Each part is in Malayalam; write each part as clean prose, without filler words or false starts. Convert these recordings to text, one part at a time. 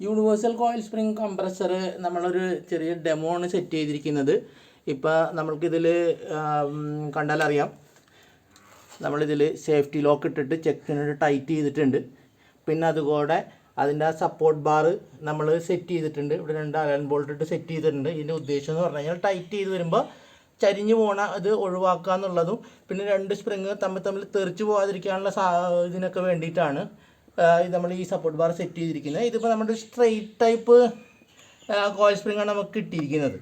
യൂണിവേഴ്സൽ കോയിൽ സ്പ്രിംഗ് കംപ്രസർ നമ്മളൊരു ചെറിയ ഡെമോ ആണ് സെറ്റ് ചെയ്തിരിക്കുന്നത്. ഇപ്പോൾ നമ്മൾക്കിതിൽ കണ്ടാലറിയാം, നമ്മളിതിൽ സേഫ്റ്റി ലോക്ക് ഇട്ടിട്ട് ചെക്കിനിട്ട് ടൈറ്റ് ചെയ്തിട്ടുണ്ട്. പിന്നെ അതുകൂടെ അതിൻ്റെ ആ സപ്പോർട്ട് ബാർ നമ്മൾ സെറ്റ് ചെയ്തിട്ടുണ്ട്. ഇവിടെ 2 അലൻ ബോൾട്ട് ഇട്ട് സെറ്റ് ചെയ്തിട്ടുണ്ട്. ഇതിൻ്റെ ഉദ്ദേശം എന്ന് പറഞ്ഞു കഴിഞ്ഞാൽ ടൈറ്റ് ചെയ്ത് വരുമ്പോൾ ചരിഞ്ഞു പോകണ അത് ഒഴിവാക്കുക എന്നുള്ളതും പിന്നെ 2 സ്പ്രിങ് തമ്മിൽ തെറിച്ച് പോകാതിരിക്കാനുള്ള ഇതിനൊക്കെ വേണ്ടിയിട്ടാണ് നമ്മൾ ഈ സപ്പോർട്ട് ബാർ സെറ്റ് ചെയ്തിരിക്കുന്നത്. ഇതിപ്പോൾ നമ്മുടെ സ്ട്രെയിറ്റ് ടൈപ്പ് കോയിൽ സ്പ്രിങ്ങാണ് നമുക്ക് കിട്ടിയിരിക്കുന്നത്,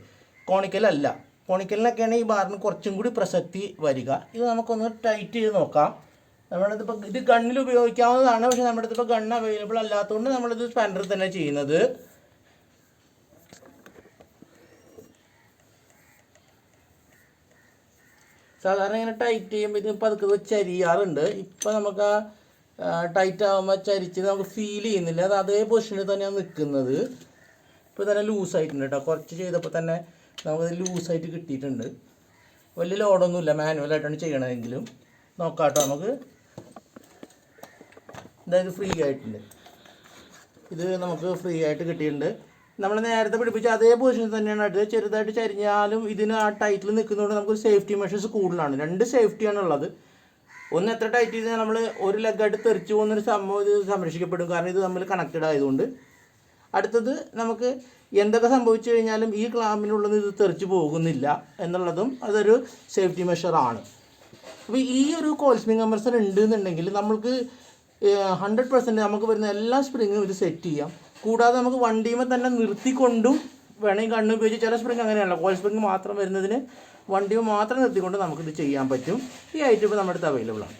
കോണിക്കലല്ല. കോണിക്കലിനൊക്കെയാണ് ഈ ബാറിന് കുറച്ചും കൂടി പ്രസക്തി വരിക. ഇത് നമുക്കൊന്ന് ടൈറ്റ് ചെയ്ത് നോക്കാം. നമ്മളിതിപ്പോൾ ഇത് ഗണ്ണിൽ ഉപയോഗിക്കാവുന്നതാണ്, പക്ഷേ നമ്മുടെ അടുത്തിപ്പോൾ ഗണ്ണ് അവൈലബിൾ അല്ലാത്തതുകൊണ്ട് നമ്മളിത് സ്പാൻഡറിൽ തന്നെ ചെയ്യുന്നത്. സാധാരണ ഇങ്ങനെ ടൈറ്റ് ചെയ്യുമ്പോൾ ഇത് പതുക്കെ ചരിയാറുണ്ട്. ഇപ്പോൾ നമുക്ക് ടൈറ്റ് ആകുമ്പോൾ ചരിച്ച് നമുക്ക് ഫീൽ ചെയ്യുന്നില്ല, അത് അതേ പൊസിഷനിൽ തന്നെയാണ് നിൽക്കുന്നത്. ഇപ്പോൾ തന്നെ ലൂസായിട്ടുണ്ട് കേട്ടോ, കുറച്ച് ചെയ്തപ്പോൾ തന്നെ നമുക്കത് ലൂസായിട്ട് കിട്ടിയിട്ടുണ്ട്. വലിയ ലോഡൊന്നുമില്ല, മാനുവലായിട്ടാണ് ചെയ്യണമെങ്കിലും. നോക്കാം കേട്ടോ നമുക്ക്. അതായത് ഫ്രീ ആയിട്ടുണ്ട്, ഇത് നമുക്ക് ഫ്രീ ആയിട്ട് കിട്ടിയിട്ടുണ്ട്. നമ്മൾ നേരത്തെ പിടിപ്പിച്ച അതേ പൊസിഷൻ തന്നെയാണ് അടുത്തത്. ചെറുതായിട്ട് ചരിഞ്ഞാലും ഇതിന് ആ ടൈറ്റിൽ നിൽക്കുന്നതുകൊണ്ട് നമുക്കൊരു സേഫ്റ്റി മെഷേഴ്സ് കൂടുതലാണ്. 2 സേഫ്റ്റിയാണ് ഉള്ളത്. ഒന്ന് എത്ര ടൈറ്റ് ചെയ്താൽ നമ്മൾ ഒരു ലെഗായിട്ട് തെറിച്ച് പോകുന്നൊരു സംഭവം ഇത് സംരക്ഷിക്കപ്പെടും, കാരണം ഇത് തമ്മിൽ കണക്റ്റഡ് ആയതുകൊണ്ട്. അടുത്തത് നമുക്ക് എന്തൊക്കെ സംഭവിച്ചു കഴിഞ്ഞാലും ഈ ക്ലാമ്പിനുള്ളത് ഇത് തെറിച്ച് പോകുന്നില്ല എന്നുള്ളതും അതൊരു സേഫ്റ്റി മെഷറാണ്. അപ്പോൾ ഈ ഒരു കോയിൽ സ്പ്രിംഗ് കംപ്രസർ ഉണ്ട് എന്നുണ്ടെങ്കിൽ നമ്മൾക്ക് 100% നമുക്ക് വരുന്ന എല്ലാ സ്പ്രിങ്ങും ഇത് സെറ്റ് ചെയ്യാം. കൂടാതെ നമുക്ക് വണ്ടിയുമ്പോൾ തന്നെ നിർത്തിക്കൊണ്ടും വേണമെങ്കിൽ കണ്ണ് ഉപയോഗിച്ച്, ചില സ്പ്രിങ് അങ്ങനെയല്ല, കോയിൽ സ്പ്രിങ് മാത്രം വരുന്നതിന് വണ്ടിയുമ്പോൾ മാത്രം നിർത്തിക്കൊണ്ട് നമുക്കിത് ചെയ്യാൻ പറ്റും. ഈ ഐറ്റം ഇപ്പോൾ നമ്മുടെ അടുത്ത് അവൈലബിൾ ആണ്.